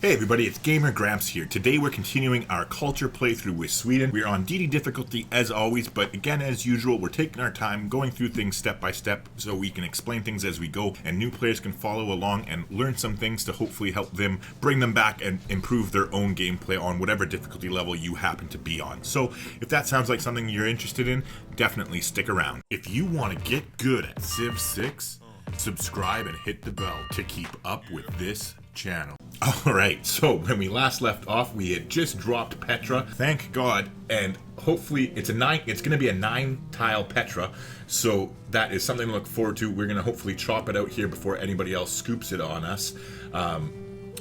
Hey everybody, it's Gamer Grampz here. Today we're continuing our culture playthrough with Sweden. We're on Deity difficulty as always, but again as usual, we're taking our time, going through things step by step so we can explain things as we go, and new players can follow along and learn some things to hopefully help them bring them back and improve their own gameplay on whatever difficulty level you happen to be on. So if that sounds like something you're interested in, definitely stick around. If you want to get good at Civ 6, subscribe and hit the bell to keep up with this channel. Alright, so when we last left off, we had just dropped Petra, thank God, and hopefully it's gonna be a 9-tile Petra, so that is something to look forward to. We're gonna hopefully chop it out here before anybody else scoops it on us.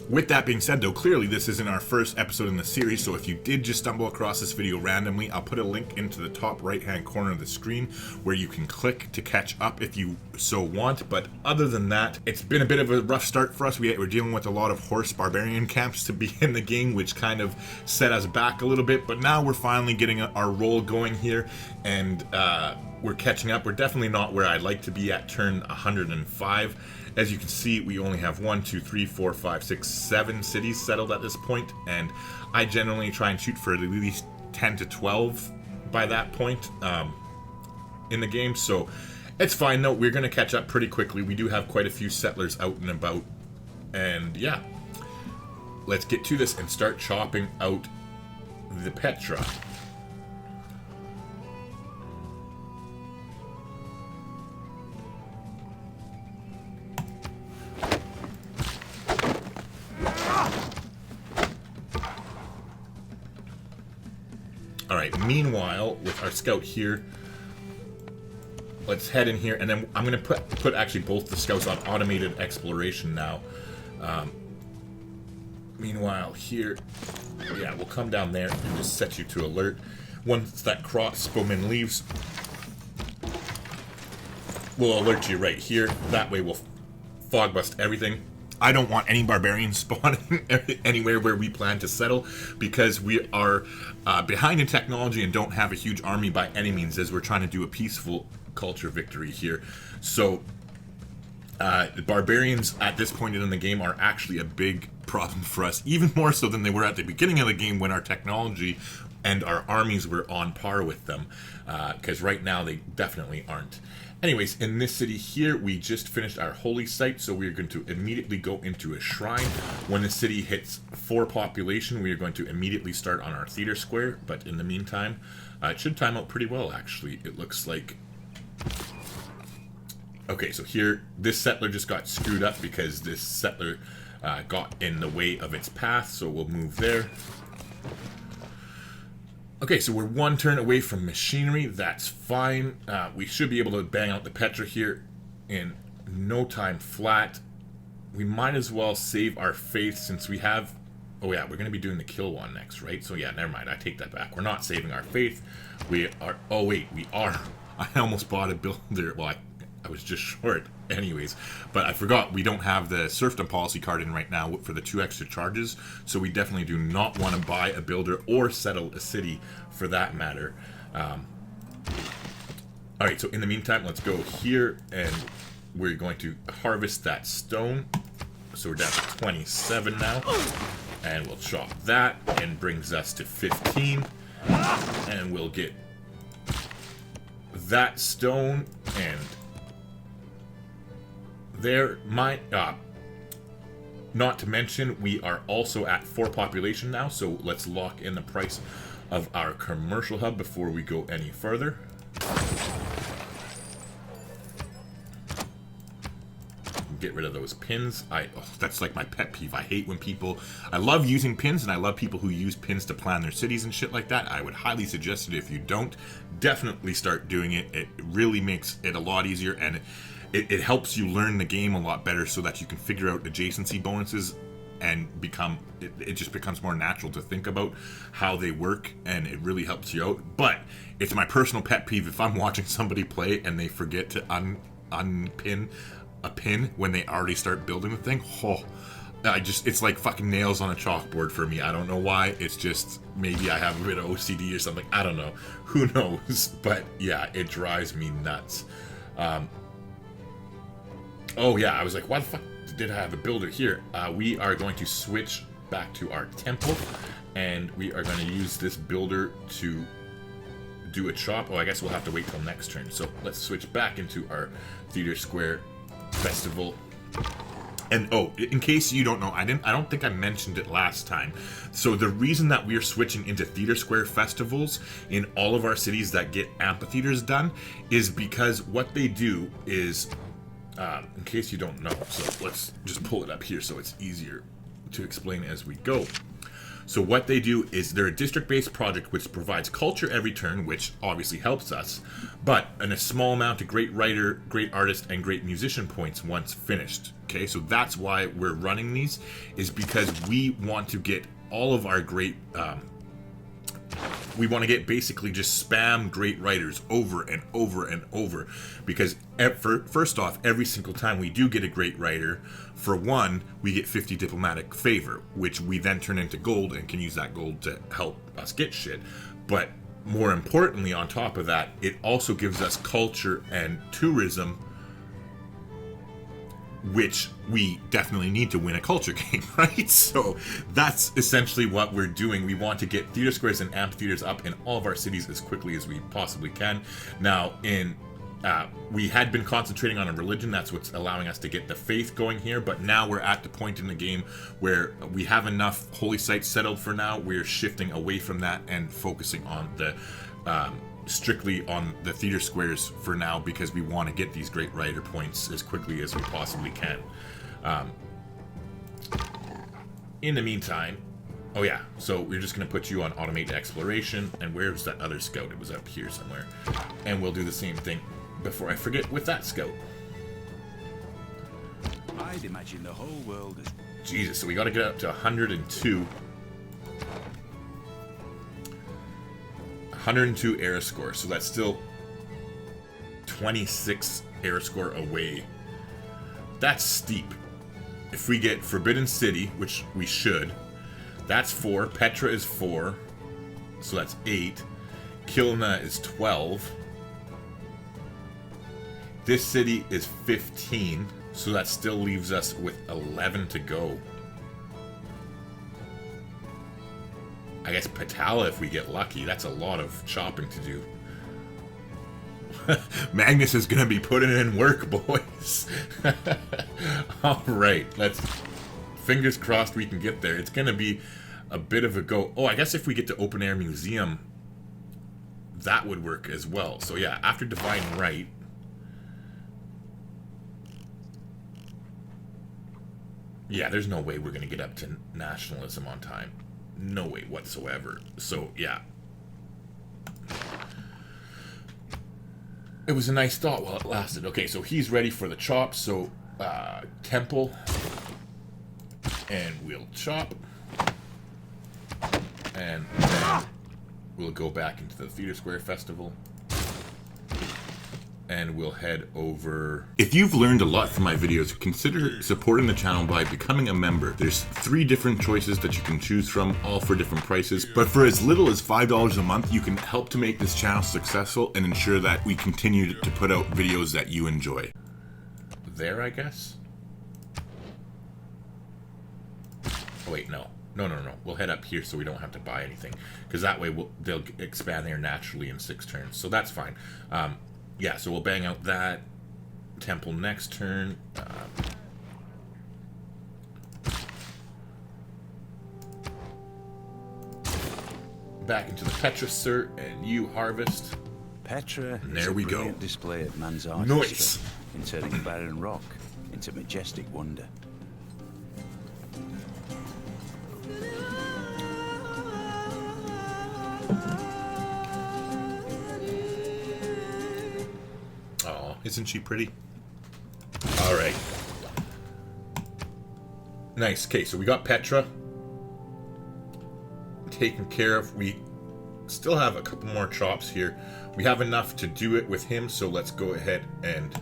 With that being said though, clearly this isn't our first episode in the series, so if you did just stumble across this video randomly, I'll put a link into the top right hand corner of the screen where you can click to catch up if you so want. But other than that, it's been a bit of a rough start for us. We're dealing with a lot of horse barbarian camps to begin the game, which kind of set us back a little bit, but now we're finally getting our roll going here, and we're catching up. We're definitely not where I'd like to be at turn 105. As you can see, we only have 1, 2, 3, 4, 5, 6, 7 cities settled at this point, and I generally try and shoot for at least 10 to 12 by that point in the game, so it's fine though. We're going to catch up pretty quickly. We do have quite a few settlers out and about, and yeah, let's get to this and start chopping out the Petra. Alright, meanwhile, with our scout here, let's head in here, and then I'm going to put actually both the scouts on automated exploration now. Meanwhile, here, yeah, we'll come down there and just set you to alert. Once that crossbowman leaves, we'll alert you right here. That way we'll fog bust everything. I don't want any barbarians spawning anywhere where we plan to settle, because we are behind in technology and don't have a huge army by any means, as we're trying to do a peaceful culture victory here. So the barbarians at this point in the game are actually a big problem for us, even more so than they were at the beginning of the game when our technology and our armies were on par with them, because right now they definitely aren't. Anyways, in this city here, we just finished our holy site, so we are going to immediately go into a shrine. When the city hits 4 population, we are going to immediately start on our theater square, but in the meantime, it should time out pretty well, actually. It looks like... Okay, so here, this settler just got screwed up because this settler got in the way of its path, so we'll move there. Okay, so we're 1 turn away from machinery. That's fine. We should be able to bang out the Petra here in no time flat. We might as well save our faith since we have... Oh yeah, we're going to be doing the kill one next, right? So yeah, never mind. I take that back. We're not saving our faith. We are... Oh wait, we are. I almost bought a builder. Well, I was just short anyways, but I forgot we don't have the serfdom policy card in right now for the 2 extra charges, so we definitely do not want to buy a builder or settle a city for that matter. Alright, so in the meantime, let's go here and we're going to harvest that stone. So we're down to 27 now, and we'll chop that, and brings us to 15, and we'll get that stone, and there might not to mention we are also at 4 population now, so let's lock in the price of our commercial hub before we go any further. Get rid of those pins. That's like my pet peeve. I hate when people... I love using pins, and I love people who use pins to plan their cities and shit like that. I would highly suggest it if you don't. Definitely start doing it. It really makes it a lot easier, and it helps you learn the game a lot better so that you can figure out adjacency bonuses and it just becomes more natural to think about how they work, and it really helps you out. But it's my personal pet peeve if I'm watching somebody play and they forget to unpin a pin when they already start building the thing. It's like fucking nails on a chalkboard for me. I don't know why. It's just maybe I have a bit of OCD or something. I don't know. Who knows? But yeah, it drives me nuts. Oh yeah, I was like, why the fuck did I have a builder here? We are going to switch back to our temple, and we are going to use this builder to do a chop. Oh, I guess we'll have to wait till next turn. So let's switch back into our Theater Square Festival. And oh, in case you don't know, I don't think I mentioned it last time. So the reason that we're switching into Theater Square festivals in all of our cities that get amphitheaters done is because what they do is, in case you don't know, so let's just pull it up here so it's easier to explain as we go. So what they do is they're a district-based project which provides culture every turn, which obviously helps us, but in a small amount of great writer, great artist, and great musician points once finished. Okay, so that's why we're running these, is because we want to get all of our great, we want to get basically just spam great writers over and over and over, because first off, every single time we do get a great writer, for one, we get 50 diplomatic favor, which we then turn into gold and can use that gold to help us get shit. But more importantly, on top of that, it also gives us culture and tourism, which we definitely need to win a culture game, right? So that's essentially what we're doing. We want to get theater squares and amphitheaters up in all of our cities as quickly as we possibly can. Now, we had been concentrating on a religion. That's what's allowing us to get the faith going here. But now we're at the point in the game where we have enough holy sites settled for now. We're shifting away from that and focusing on the strictly on the theater squares for now, because we want to get these great writer points as quickly as we possibly can. In the meantime, oh yeah, so we're just going to put you on automate exploration. And where's that other scout? It was up here somewhere. And we'll do the same thing before I forget with that scout. I'd imagine the whole world is... Jesus, so we got to get up to 102. 102 air score, so that's still 26 air score away. That's steep. If we get Forbidden City, which we should, that's 4. Petra is 4, so that's 8. Kilna is 12. This city is 15, so that still leaves us with 11 to go. I guess Patala, if we get lucky. That's a lot of chopping to do. Magnus is going to be putting in work, boys. Alright, let's... Fingers crossed we can get there. It's going to be a bit of a go. Oh, I guess if we get to Open Air Museum, that would work as well. So yeah, after Divine Right... Yeah, there's no way we're going to get up to nationalism on time. No way whatsoever. So, yeah. It was a nice thought while it lasted. Okay, so he's ready for the chop. So, temple. And we'll chop. And then we'll go back into the Theater Square Festival. And we'll head over... If you've learned a lot from my videos, consider supporting the channel by becoming a member. There's 3 different choices that you can choose from, all for different prices. But for as little as $5 a month, you can help to make this channel successful and ensure that we continue to put out videos that you enjoy. There, I guess? Oh, wait, no. No. We'll head up here so we don't have to buy anything. Because that way they'll expand there naturally in 6 turns. So that's fine. Yeah, so we'll bang out that temple next turn. Back into the Petra, sir, and you harvest. Petra and is there a we go. brilliant display of man's artistry Nice. in turning barren rock into majestic wonder. Isn't she pretty? Alright. Nice. Okay, so we got Petra taken care of. We still have a couple more chops here. We have enough to do it with him, so let's go ahead and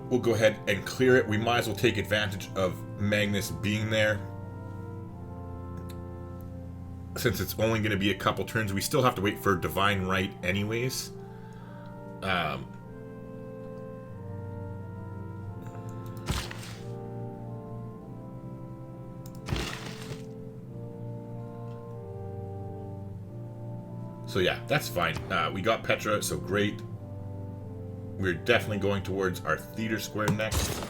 we'll go ahead and clear it. We might as well take advantage of Magnus being there. Since it's only going to be a couple turns, we still have to wait for Divine Right anyways. So yeah, that's fine. We got Petra, so great. We're definitely going towards our theater square next.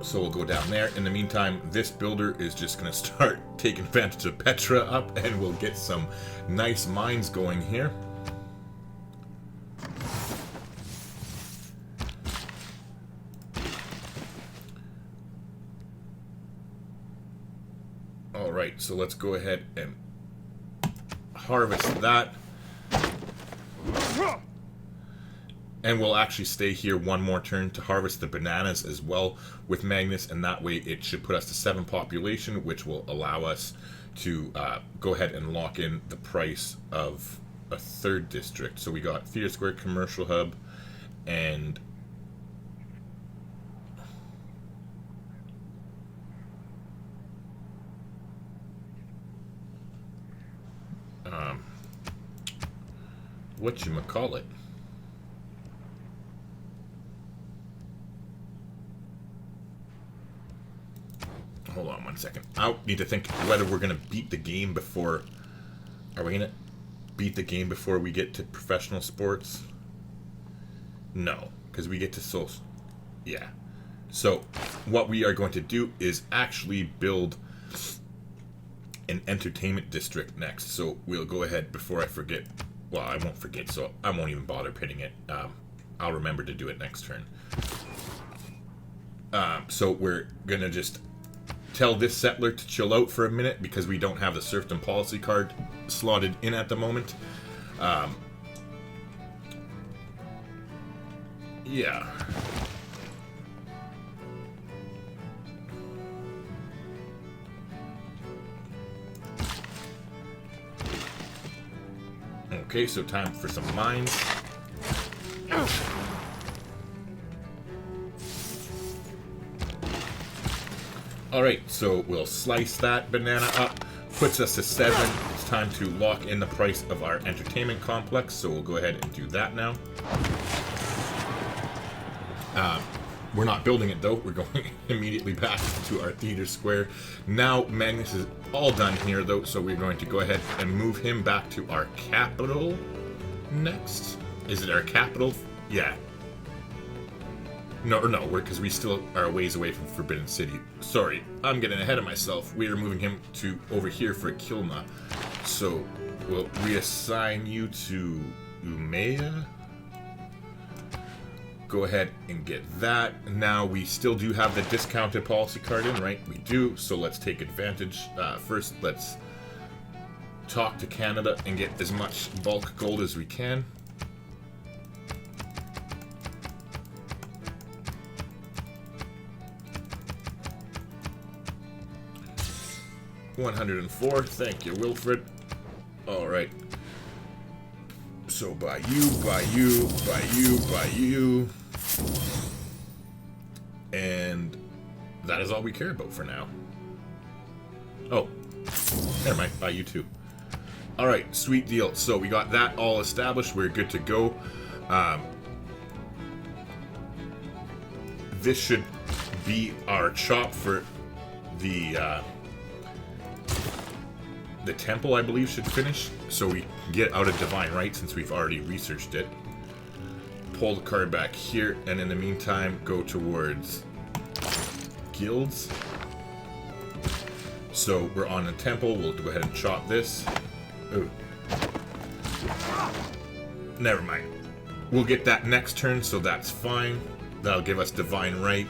So we'll go down there. In the meantime, this builder is just going to start taking advantage of Petra up, and we'll get some nice mines going here. Alright, so let's go ahead and harvest that. And we'll actually stay here one more turn to harvest the bananas as well with Magnus, and that way it should put us to 7 population, which will allow us to go ahead and lock in the price of a 3rd district. So we got Theater Square Commercial Hub and whatchamacallit? Hold on one second. I need to think whether we're going to beat the game before... Are we going to beat the game before we get to professional sports? No, because we get to social... Yeah. So, what we are going to do is actually build an entertainment district next. So, we'll go ahead before I forget. Well, I won't forget, so I won't even bother pitting it. I'll remember to do it next turn. So, we're going to just... tell this settler to chill out for a minute because we don't have the serfdom policy card slotted in at the moment. Yeah. Okay, so time for some mines. Alright, so we'll slice that banana up. Puts us to 7. It's time to lock in the price of our entertainment complex, so we'll go ahead and do that now. We're not building it though, we're going immediately back to our theater square. Now Magnus is all done here though, so we're going to go ahead and move him back to our capital next. Is it our capital? Yeah. No, because we still are a ways away from Forbidden City. Sorry, I'm getting ahead of myself. We are moving him to over here for Kilna. So, we'll reassign you to Umea. Go ahead and get that. Now, we still do have the discounted policy card in, right? We do, so let's take advantage. First, let's talk to Canada and get as much bulk gold as we can. $104. Thank you, Wilfred. Alright. So buy you, buy you, buy you, buy you. And that is all we care about for now. Oh. Never mind. Buy you too. Alright, sweet deal. So we got that all established. We're good to go. This should be our chop for the temple, I believe, should finish, so we can get out of Divine Right since we've already researched it. Pull the card back here, and in the meantime, go towards guilds. So we're on the temple. We'll go ahead and chop this. Ooh. Never mind. We'll get that next turn, so that's fine. That'll give us Divine Right.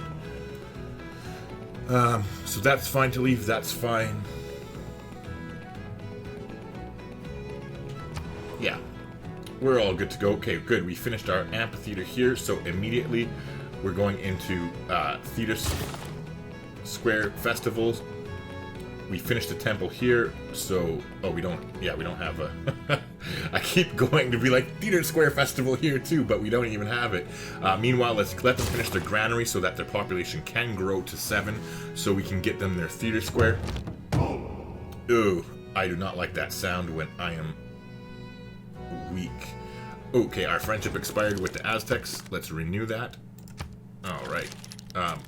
So that's fine to leave. That's fine. Yeah, we're all good to go. Okay, good. We finished our amphitheater here, so immediately we're going into Theater Square festivals. We finished the temple here, so... Oh, we don't... Yeah, we don't have a... I keep going to be like, Theater Square Festival here too, but we don't even have it. Meanwhile, let's let them finish their granary so that their population can grow to 7, so we can get them their Theater Square. Ooh, I do not like that sound when I am weak. Okay, our friendship expired with the Aztecs. Let's renew that. Alright.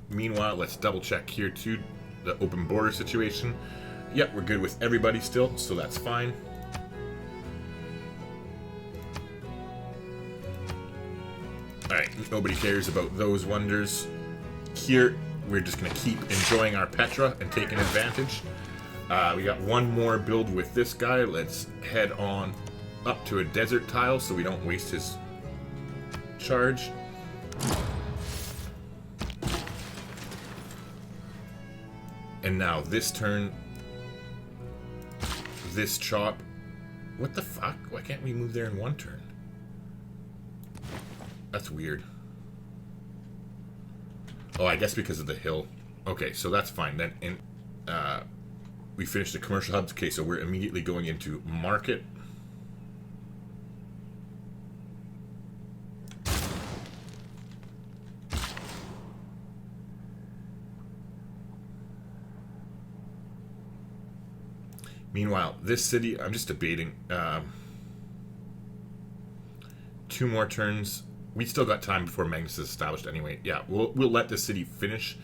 Meanwhile, let's double check here too. the open border situation. Yep, we're good with everybody still, so that's fine. Alright, nobody cares about those wonders. Here, we're just going to keep enjoying our Petra and taking advantage. We got one more build with this guy. Let's head on up to a desert tile so we don't waste his charge. And now this turn, this chop. What the fuck? Why can't we move there in one turn? That's weird. Oh, I guess because of the hill. Okay, so that's fine. Then we finished the commercial hubs. Okay, so we're immediately going into market. Meanwhile, this city, I'm just debating. 2 more turns. We still got time before Magnus is established anyway. Yeah, we'll let the city finish.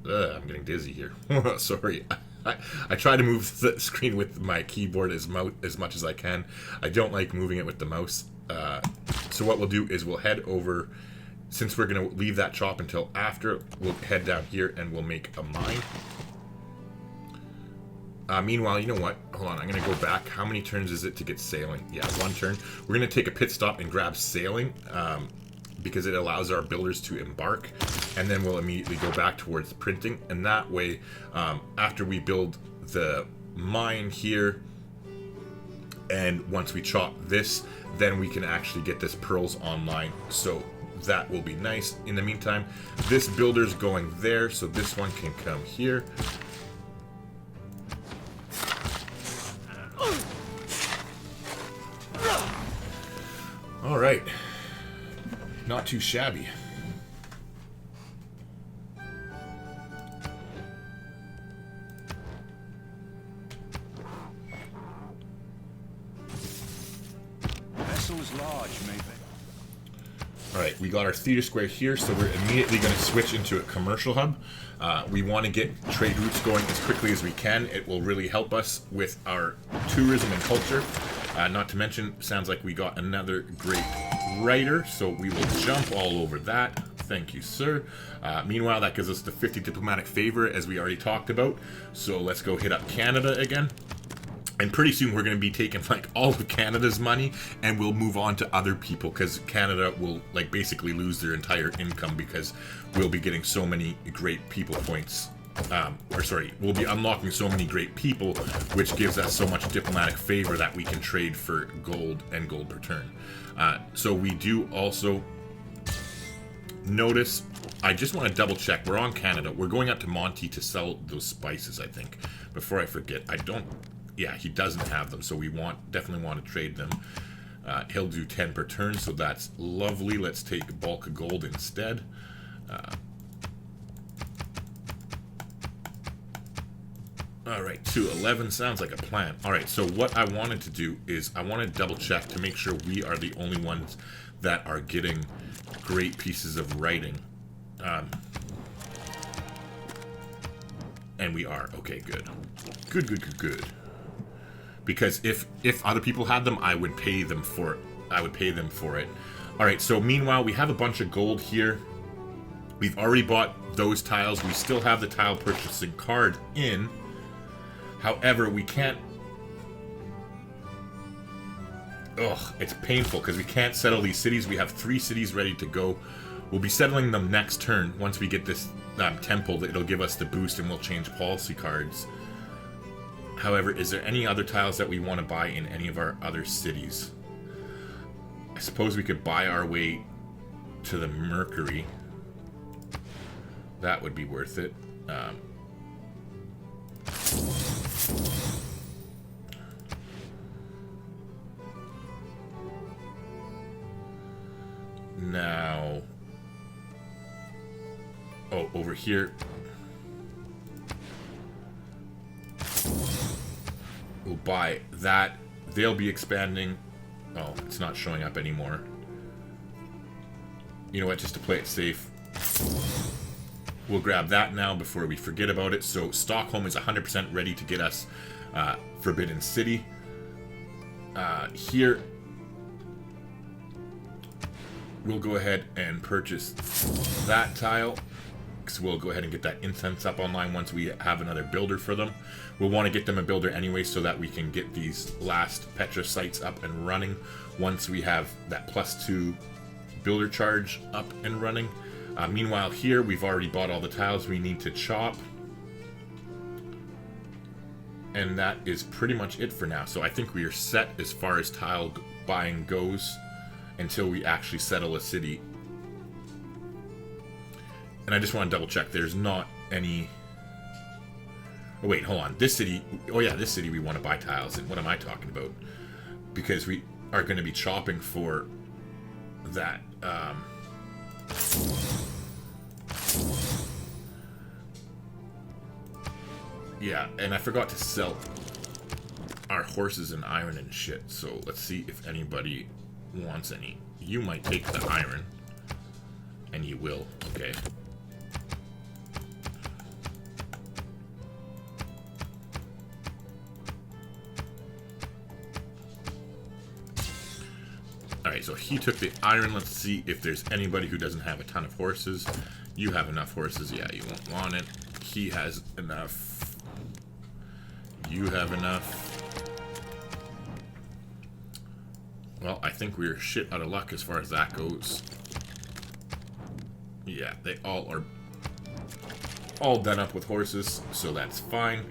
I'm getting dizzy here. Sorry. I try to move the screen with my keyboard as much as I can. I don't like moving it with the mouse. So what we'll do is we'll head over, since we're going to leave that chop until after, we'll head down here and we'll make a mine. Meanwhile, you know what? Hold on, I'm going to go back. How many turns is it to get sailing? Yeah, 1 turn. We're going to take a pit stop and grab sailing, because it allows our builders to embark, and then we'll immediately go back towards printing. And that way, after we build the mine here, and once we chop this, then we can actually get this pearls online. So that will be nice. In the meantime, this builder's going there, so this one can come here. All right. Not too shabby. Vessel's large, maybe. Alright, we got our theater square here, so we're immediately going to switch into a commercial hub. We want to get trade routes going as quickly as we can. It will really help us with our tourism and culture. Not to mention, sounds like we got another great writer, so we will jump all over that. Thank you, sir. Meanwhile, that gives us the 50 diplomatic favor, as we already talked about. So let's go hit up Canada again. And pretty soon we're going to be taking like all of Canada's money, and we'll move on to other people, because Canada will like basically lose their entire income because we'll be getting so many great people points. We'll be unlocking so many great people, which gives us so much diplomatic favor that we can trade for gold and gold per turn. So we do also notice, I just want to double check, we're on Canada. We're going up to Monty to sell those spices, I think. Before I forget, yeah, he doesn't have them, so we definitely want to trade them. He'll do 10 per turn, so that's lovely. Let's take bulk of gold instead. Alright, 211 sounds like a plan. Alright, so what I wanted to do is I want to double check to make sure we are the only ones that are getting great pieces of writing. And we are. Okay, good. Good. Because if other people had them, I would pay them for it. Alright, so meanwhile, we have a bunch of gold here. We've already bought those tiles. We still have the tile purchasing card in. However, we can't... Ugh, it's painful because we can't settle these cities. We have 3 cities ready to go. We'll be settling them next turn. Once we get this temple, it'll give us the boost and we'll change policy cards. However, is there any other tiles that we want to buy in any of our other cities? I suppose we could buy our way to the Mercury. That would be worth it. Now... Oh, over here. We'll buy that. They'll be expanding. Oh, it's not showing up anymore. You know what, just to play it safe. we'll grab that now before we forget about it. So Stockholm is 100% ready to get us Forbidden City. Here, we'll go ahead and purchase that tile. So we'll go ahead and get that incense up online once we have another builder for them. We'll want to get them a builder anyway so that we can get these last Petra sites up and running once we have that +2 builder charge up and running. Meanwhile here, we've already bought all the tiles we need to chop. And that is pretty much it for now. So I think we are set as far as tile buying goes until we actually settle a city. And I just want to double check. There's not any... Oh, wait, hold on. This city... Oh, yeah, this city we want to buy tiles in. What am I talking about? Because we are going to be chopping for that. Yeah, and I forgot to sell our horses and iron and shit. So let's see if anybody wants any. You might take the iron. And you will. Okay. Alright, so he took the iron. Let's see if there's anybody who doesn't have a ton of horses. You have enough horses. Yeah, you won't want it. He has enough. You have enough. Well, I think we're shit out of luck as far as that goes. Yeah, they all are all done up with horses, so that's fine.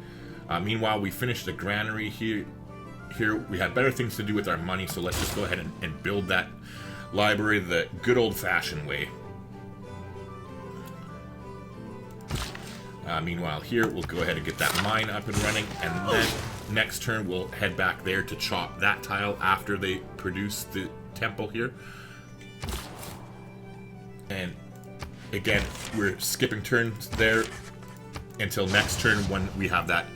Meanwhile, we finished the granary here. Here we had better things to do with our money, so let's just go ahead and build that library the good old-fashioned way. Meanwhile, here we'll go ahead and get that mine up and running, and then next turn we'll head back there to chop that tile after they produce the temple here. And again, we're skipping turns there until next turn when we have that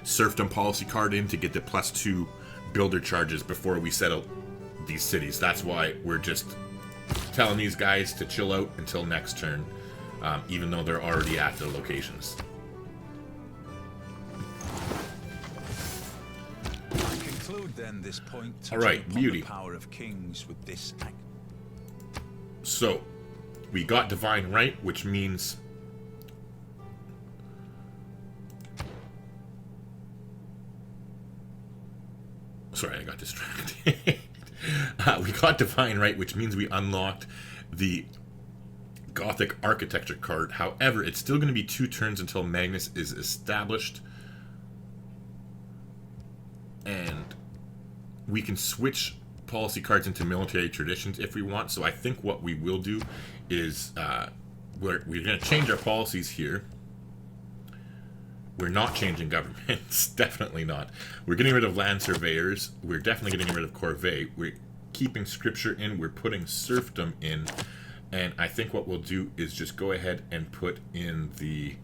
serfdom policy card in to get the +2 builder charges before we settle these cities. That's why we're just telling these guys to chill out until next turn, even though they're already at their locations. I conclude then this point. All right, beauty. The power of kings with this act. So, we got divine right, which means sorry, I got distracted. We got divine right, which means we unlocked the Gothic architecture card. However, it's still going to be 2 turns until Magnus is established. And we can switch policy cards into military traditions if we want. So I think what we will do is we're going to change our policies here. We're not changing governments. Definitely not. We're getting rid of land surveyors. We're definitely getting rid of corvée. We're keeping scripture in. We're putting serfdom in. And I think what we'll do is just go ahead and put in the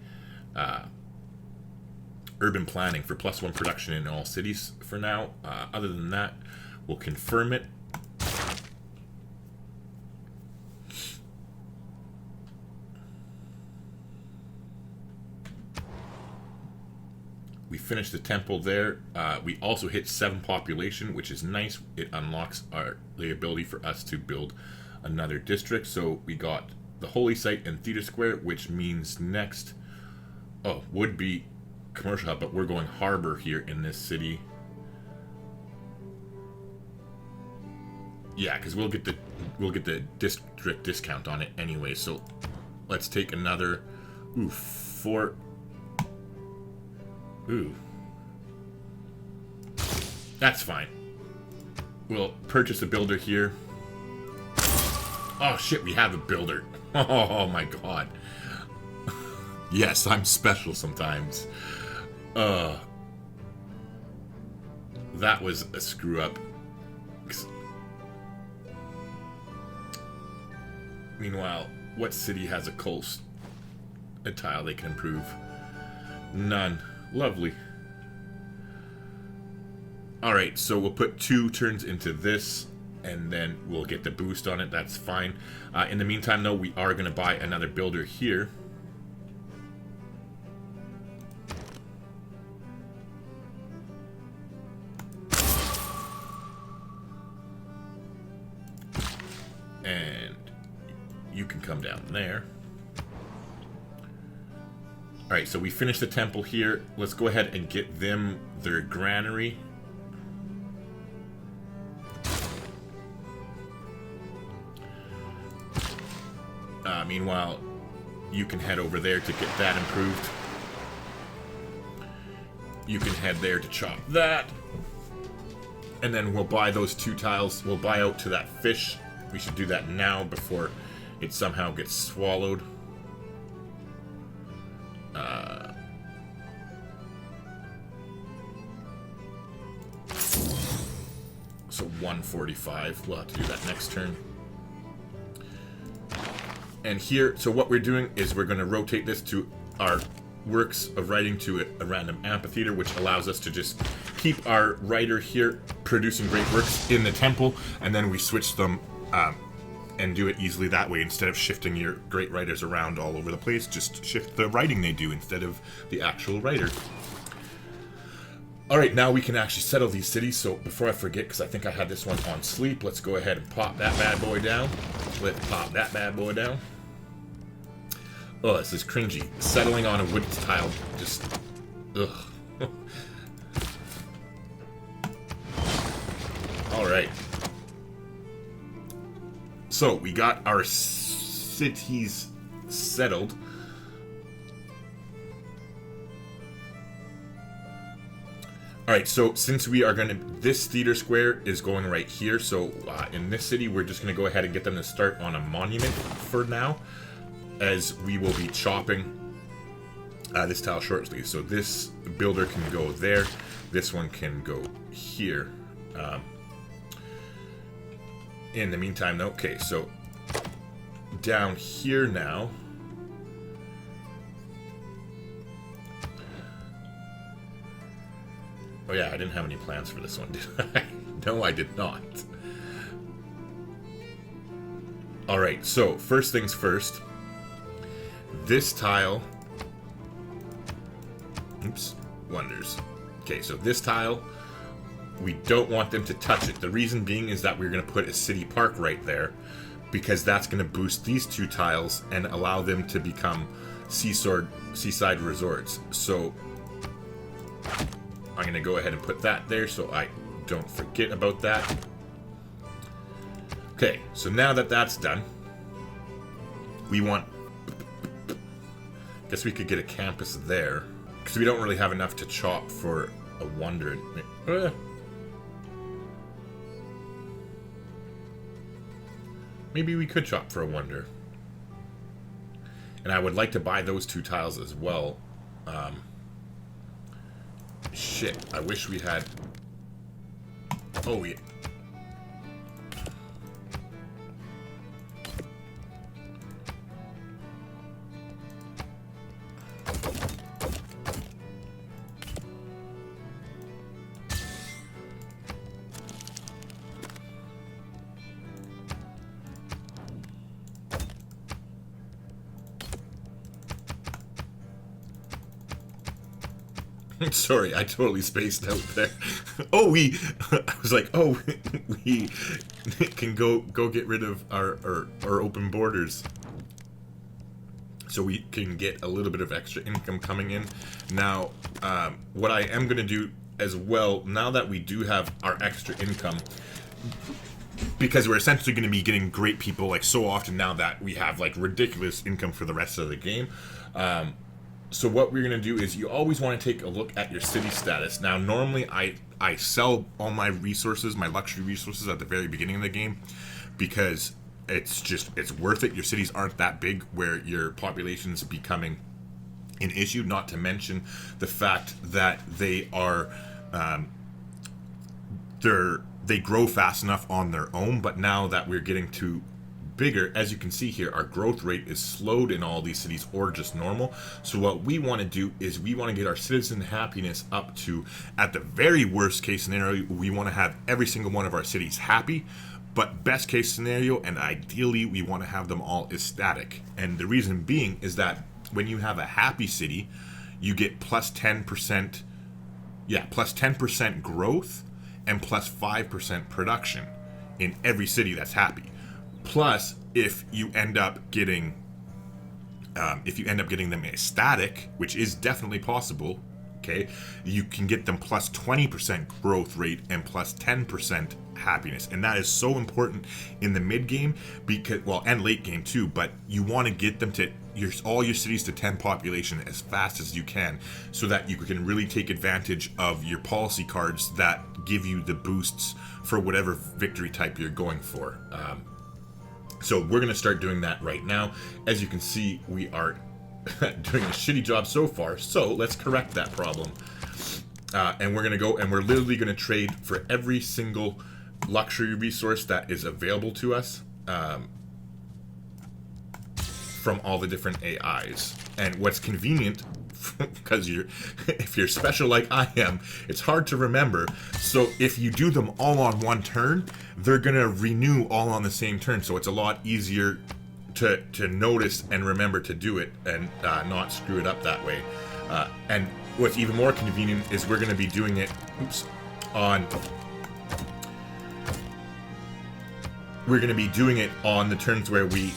urban planning for +1 production in all cities for now. Other than that, we'll confirm it. We finished the temple there. We also hit 7 population, which is nice. It unlocks the ability for us to build another district. So we got the holy site and theater square, which means next would be commercial hub, but we're going harbor here in this city. Yeah, because we'll get the district discount on it anyway. So let's take another 4. Ooh. That's fine. We'll purchase a builder here. Oh shit, we have a builder. Oh my god. Yes, I'm special sometimes. That was a screw up. Meanwhile, what city has a coast? A tile they can improve? None. Lovely. Alright, so we'll put 2 turns into this, and then we'll get the boost on it. That's fine. In the meantime, though, we are going to buy another builder here. there. Alright, so we finished the temple here. Let's go ahead and get them their granary. Meanwhile, you can head over there to get that improved. You can head there to chop that. And then we'll buy those 2 tiles. We'll buy out to that fish. We should do that now before it somehow gets swallowed. So 145. We'll have to do that next turn. And here, so what we're doing is we're going to rotate this to our works of writing to a random amphitheater, which allows us to just keep our writer here producing great works in the temple, and then we switch them and do it easily that way. Instead of shifting your great writers around all over the place, just shift the writing they do instead of the actual writer. Alright, now we can actually settle these cities. So before I forget, because I think I had this one on sleep, let's go ahead and pop that bad boy down. Let's pop that bad boy down. Oh, this is cringy. Settling on a wood tile. Just... ugh. Alright. So, we got our cities settled. Alright, so since we are going to... this theater square is going right here. So, in this city, we're just going to go ahead and get them to start on a monument for now, as we will be chopping this tile shortly. So this builder can go there. This one can go here. In the meantime, though, okay, so down here now. Oh yeah, I didn't have any plans for this one, did I? No, I did not. Alright, so first things first. This tile... oops, wonders. Okay, so this tile, we don't want them to touch it. The reason being is that we're going to put a city park right there, because that's going to boost these 2 tiles and allow them to become seaside resorts. So I'm going to go ahead and put that there so I don't forget about that. Okay, so now that that's done, we want... guess we could get a campus there, because we don't really have enough to chop for a wonder. Maybe we could chop for a wonder. And I would like to buy those 2 tiles as well. Shit, I wish we had... oh, yeah. Sorry, I totally spaced out there. Oh, I was like, oh, we can go get rid of our open borders, so we can get a little bit of extra income coming in. Now, what I am going to do as well, now that we do have our extra income, because we're essentially going to be getting great people like so often now that we have like ridiculous income for the rest of the game. So what we're going to do is you always want to take a look at your city status. Now, normally I sell all my resources, my luxury resources at the very beginning of the game, because it's worth it. Your cities aren't that big where your population's becoming an issue, not to mention the fact that they are they grow fast enough on their own. But now that we're getting to bigger, as you can see here, our growth rate is slowed in all these cities, or just normal. So what we want to do is we want to get our citizen happiness up to, at the very worst case scenario, we want to have every single one of our cities happy. But best case scenario, and ideally, we want to have them all ecstatic. And the reason being is that when you have a happy city, you get plus 10%, plus 10% growth and plus 5% production in every city that's happy. Plus, if you end up getting If you end up getting them static, which is definitely possible, okay, you can get them plus 20% growth rate and plus 10% happiness. And that is so important in the mid game, because, well, and late game too, but you want to get them to all your cities to 10 population as fast as you can, so that you can really take advantage of your policy cards that give you the boosts for whatever victory type you're going for. So we're going to start doing that right now. As you can see, we are doing a shitty job so far, so let's correct that problem. And we're going to go, and we're literally going to trade for every single luxury resource that is available to us from all the different AIs. And what's convenient, because if you're special like I am, it's hard to remember. So if you do them all on one turn, they're going to renew all on the same turn. So it's a lot easier to notice and remember to do it and not screw it up that way. And what's even more convenient is we're going to be doing it on the turns where we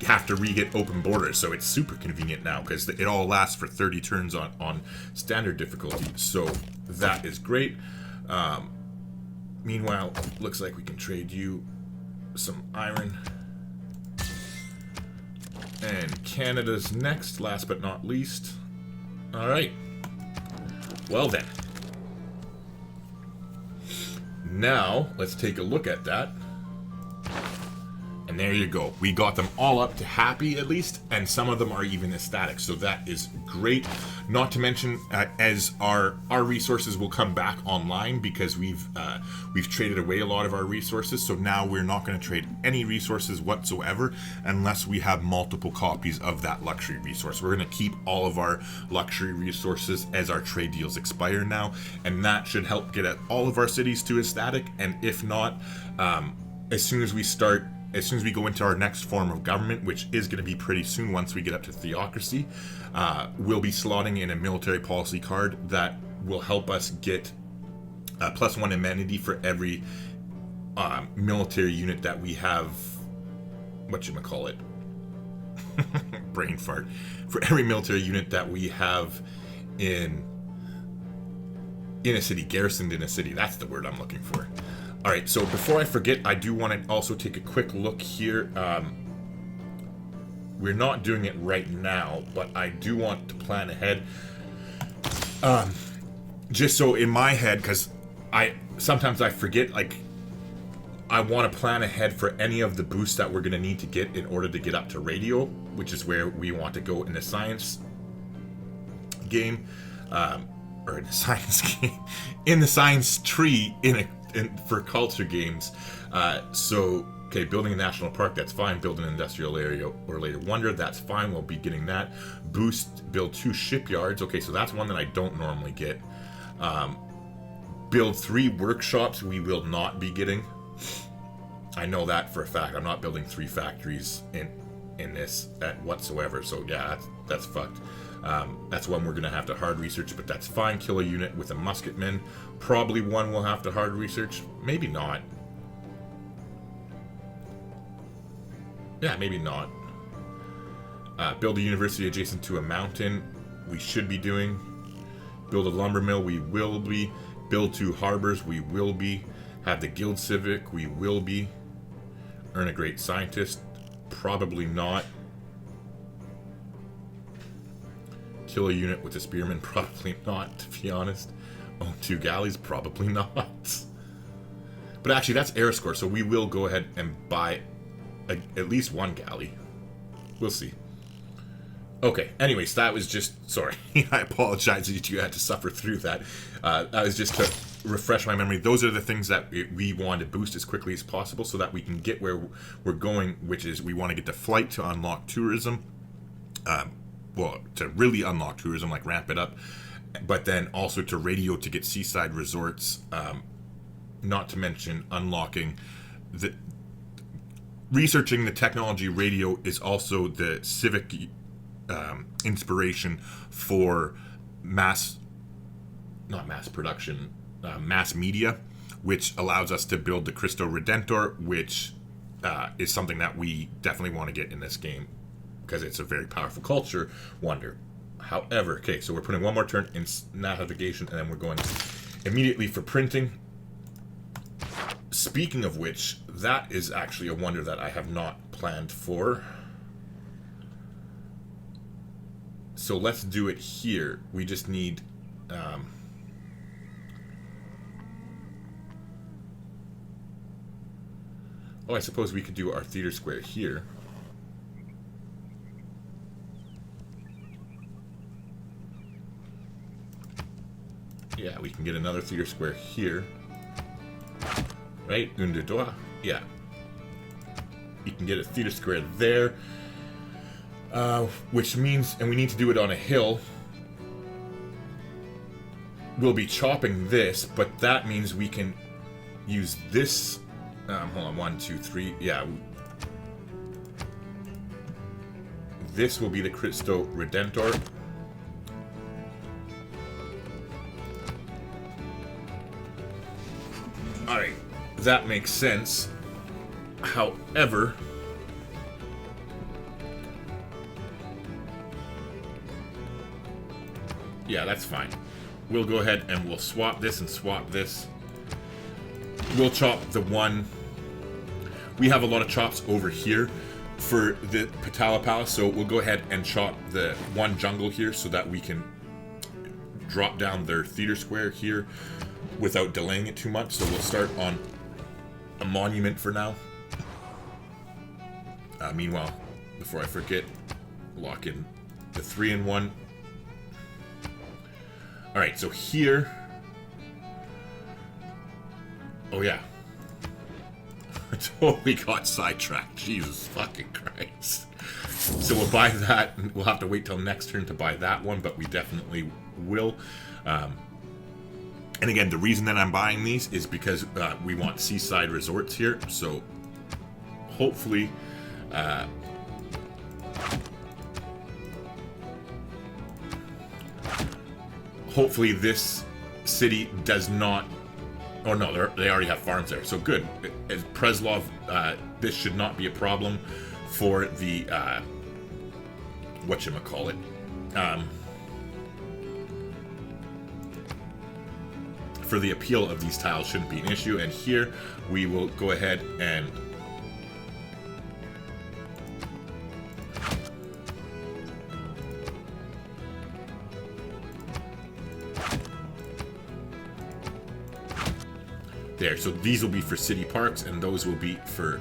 have to re-get open borders. So it's super convenient now because it all lasts for 30 turns on standard difficulty. So that is great. Meanwhile, looks like we can trade you some iron. And Canada's next, last but not least. All right. Well then. Now, let's take a look at that. And there you go. We got them all up to happy, at least, and some of them are even ecstatic. So that is great. Not to mention, as our resources will come back online, because we've traded away a lot of our resources. So now we're not going to trade any resources whatsoever unless we have multiple copies of that luxury resource. We're going to keep all of our luxury resources as our trade deals expire now, and that should help get all of our cities to ecstatic. And if not, as soon as we go into our next form of government, which is going to be pretty soon once we get up to theocracy, we'll be slotting in a military policy card that will help us get +1 amenity for every military unit that we have. Whatchamacallit? Brain fart. For every military unit that we have in a city, garrisoned in a city. That's the word I'm looking for. All right, so before I forget, I do want to also take a quick look here. We're not doing it right now, but I do want to plan ahead. Just so in my head, because sometimes I forget, like, I want to plan ahead for any of the boosts that we're going to need to get in order to get up to radio, which is where we want to go in the science game, or in the science game, in the science tree, for culture games. Okay, building a national park, that's fine. Build an industrial area or later wonder, that's fine. We'll be getting that. Build 2 shipyards. Okay, so that's one that I don't normally get. Build 3 workshops, we will not be getting. I know that for a fact. I'm not building 3 factories in this whatsoever. So yeah, that's fucked. That's one we're going to have to hard research, but that's fine. Kill a unit with a musketman. Probably one we'll have to hard research. Maybe not. Yeah, maybe not. Build a university adjacent to a mountain. We should be doing. Build a lumber mill. We will be. Build 2 harbors. We will be. Have the guild civic. We will be. Earn a great scientist. Probably not. Kill a unit with a spearman, probably not, to be honest. Own 2 galleys, probably not. But actually, that's air score, so we will go ahead and buy at least 1 galley. We'll see. Okay, anyways, that was just... Sorry, I apologize that you had to suffer through that. That was just to refresh my memory. Those are the things that we want to boost as quickly as possible so that we can get where we're going, which is we want to get the flight to unlock tourism. To really unlock tourism, like ramp it up, but then also to radio to get seaside resorts, not to mention unlocking researching the technology radio is also the civic inspiration for mass media, which allows us to build the Cristo Redentor, which is something that we definitely want to get in this game because it's a very powerful culture wonder. However, okay, so we're putting one more turn in navigation, and then we're going immediately for printing. Speaking of which, that is actually a wonder that I have not planned for. So let's do it here. We just need... oh, I suppose we could do our theater square here. Yeah, we can get another theater square here. Right? Un, deux, trois. Yeah. You can get a theater square there. Which means, and we need to do it on a hill. We'll be chopping this, but that means we can use this. Hold on, 1, 2, 3. Yeah. This will be the Cristo Redentor. Alright, that makes sense. However, yeah, that's fine. We'll go ahead and we'll swap this and swap this. We'll chop the one. We have a lot of chops over here for the Patala Palace, so we'll go ahead and chop the one jungle here so that we can drop down their theater square here without delaying it too much. So we'll start on a monument for now. Meanwhile, before I forget, lock in the 3-in-1. Alright, so here... oh yeah. I totally got sidetracked. Jesus fucking Christ. So we'll buy that, and we'll have to wait till next turn to buy that one, but we definitely will. And again, the reason that I'm buying these is because we want seaside resorts here, so hopefully... hopefully this city does not... oh no, they already have farms there, so good. As Preslov, this should not be a problem for the... whatchamacallit? For the appeal of these tiles shouldn't be an issue, and here we will go ahead and... there, so these will be for city parks, and those will be for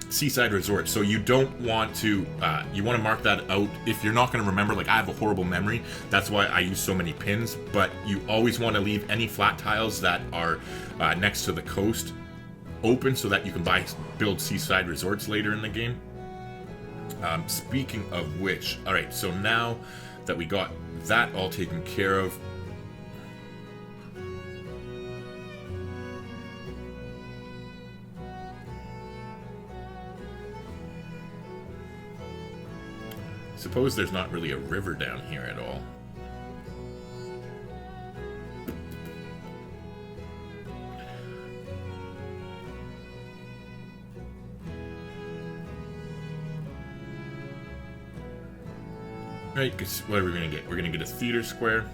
seaside resorts. So you don't want to, you want to mark that out. If you're not going to remember, like I have a horrible memory, that's why I use so many pins, but you always want to leave any flat tiles that are next to the coast open so that you can build seaside resorts later in the game. Speaking of which, alright, so now that we got that all taken care of, suppose there's not really a river down here at all. Right, because what are we going to get? We're going to get a theater square,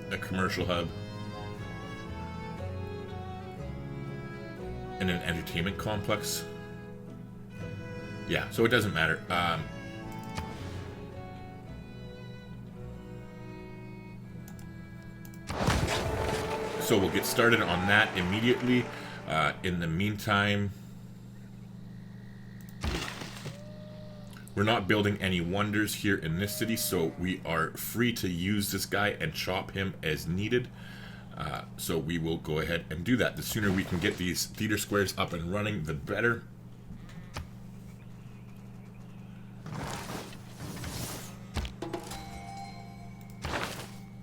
a commercial hub, and an entertainment complex. Yeah, so it doesn't matter. So we'll get started on that immediately. In the meantime, we're not building any wonders here in this city, so we are free to use this guy and chop him as needed. So we will go ahead and do that. The sooner we can get these theater squares up and running, the better.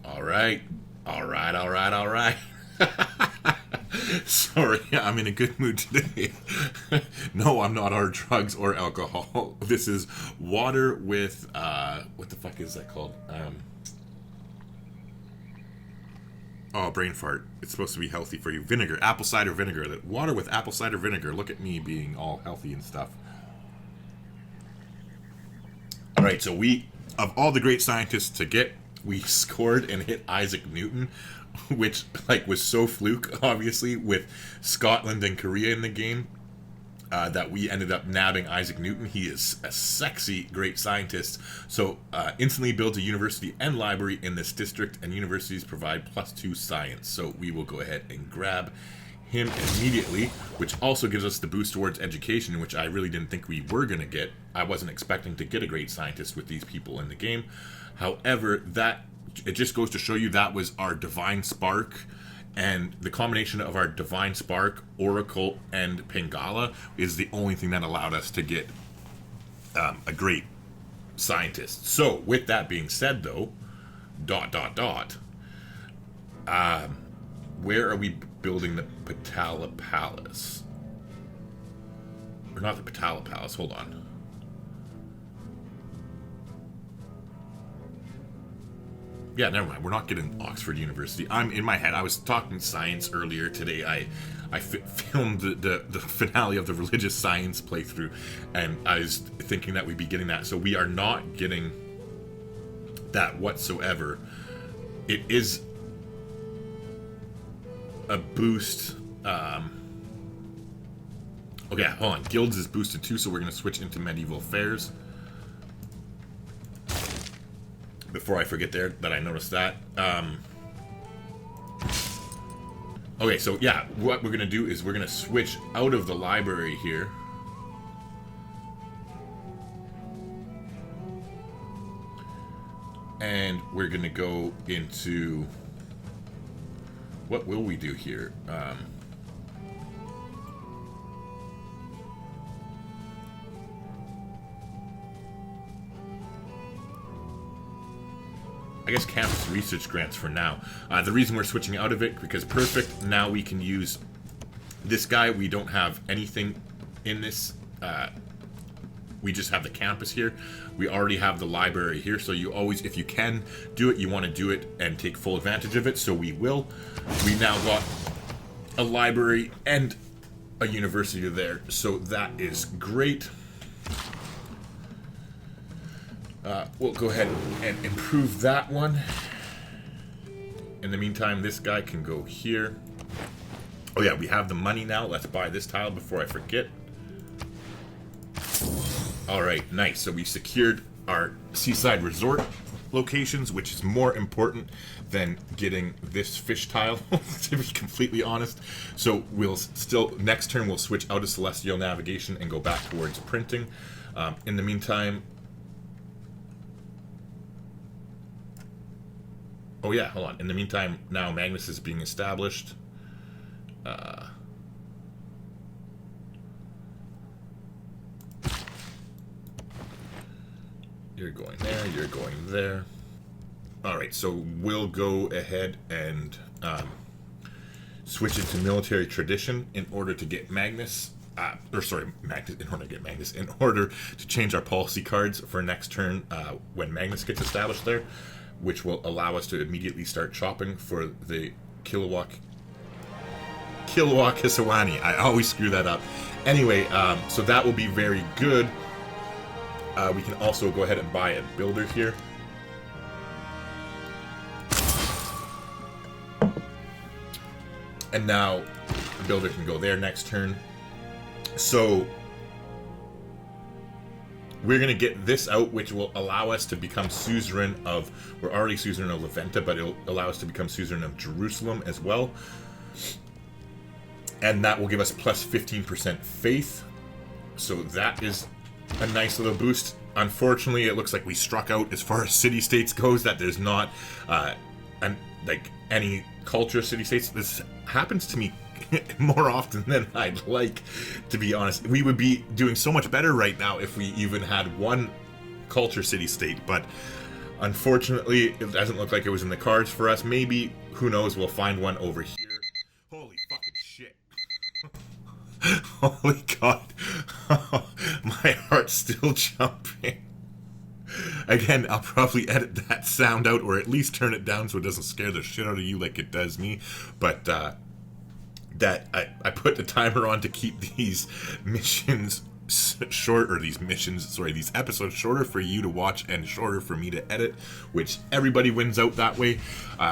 Alright. Alright, alright, alright. Sorry, I'm in a good mood today. No, I'm not on drugs or alcohol. This is water with, what the fuck is that called? Oh, brain fart. It's supposed to be healthy for you. Vinegar, apple cider vinegar. Water with apple cider vinegar. Look at me being all healthy and stuff. All right, so of all the great scientists to get, we scored and hit Isaac Newton, which was so fluke, obviously, with Scotland and Korea in the game, that we ended up nabbing Isaac Newton. He is a sexy, great scientist. So instantly builds a university and library in this district, and universities provide +2 science. So we will go ahead and grab him immediately, which also gives us the boost towards education, which I really didn't think we were going to get. I wasn't expecting to get a great scientist with these people in the game. However, it just goes to show you that was our divine spark. And the combination of our Divine Spark, Oracle, and Pangala is the only thing that allowed us to get a great scientist. So, with that being said, though, where are we building the Petala Palace? Or not the Petala Palace, hold on. Yeah, never mind. We're not getting Oxford University. I'm in my head. I was talking science earlier today. I filmed the finale of the religious science playthrough, and I was thinking that we'd be getting that. So we are not getting that whatsoever. It is a boost. Okay, hold on. Guilds is boosted too, so we're going to switch into medieval affairs. Before I forget there that I noticed that. Okay, so yeah, what we're going to do is we're going to switch out of the library here. And we're going to go into... What will we do here? I guess campus research grants for now. The reason we're switching out of it, because perfect, now we can use this guy. We don't have anything in this. We just have the campus here. We already have the library here, so you always, if you can do it, you want to do it and take full advantage of it, so we will. We now got a library and a university there, so that is great. We'll go ahead and improve that one. In the meantime, this guy can go here. Oh yeah, we have the money now. Let's buy this tile before I forget. Alright, nice. So we secured our seaside resort locations, which is more important than getting this fish tile, to be completely honest. So we'll still, next turn we'll switch out of celestial navigation and go back towards printing. In the meantime... Oh yeah, hold on. In the meantime, now Magnus is being established. You're going there, you're going there. Alright, so we'll go ahead and switch into military tradition in order to get Magnus. In order to change our policy cards for next turn when Magnus gets established there, which will allow us to immediately start shopping for the Kilowak Kisawani. I always screw that up. Anyway, so that will be very good. We can also go ahead and buy a builder here. And now the builder can go there next turn. So we're going to get this out, which will allow us to become suzerain of... We're already suzerain of Leventa, but it'll allow us to become suzerain of Jerusalem as well. And that will give us plus 15% faith. So that is a nice little boost. Unfortunately, it looks like we struck out as far as city-states goes, that there's not any culture city-states. This happens to me more often than I'd like, to be honest. We would be doing so much better right now if we even had one culture city-state, but unfortunately, it doesn't look like it was in the cards for us. Maybe, who knows, we'll find one over here. Holy fucking shit. Holy God. My heart's still jumping. Again, I'll probably edit that sound out, or at least turn it down so it doesn't scare the shit out of you like it does me. But that I put the timer on to keep these missions short, or these episodes shorter for you to watch and shorter for me to edit, which everybody wins out that way.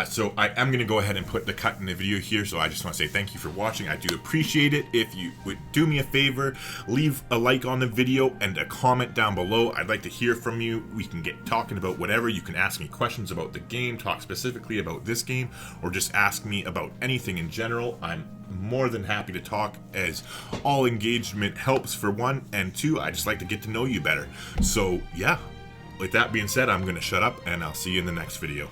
So I am going to go ahead and put the cut in the video here. So I just want to say thank you for watching. I do appreciate it. If you would do me a favor, leave a like on the video and a comment down below. I'd like to hear from you. We can get talking about whatever. You can ask me questions about the game, talk specifically about this game, or just ask me about anything in general. I'm more than happy to talk, as all engagement helps, for one, and two, I just like to get to know you better. So yeah, with that being said, I'm going to shut up and I'll see you in the next video.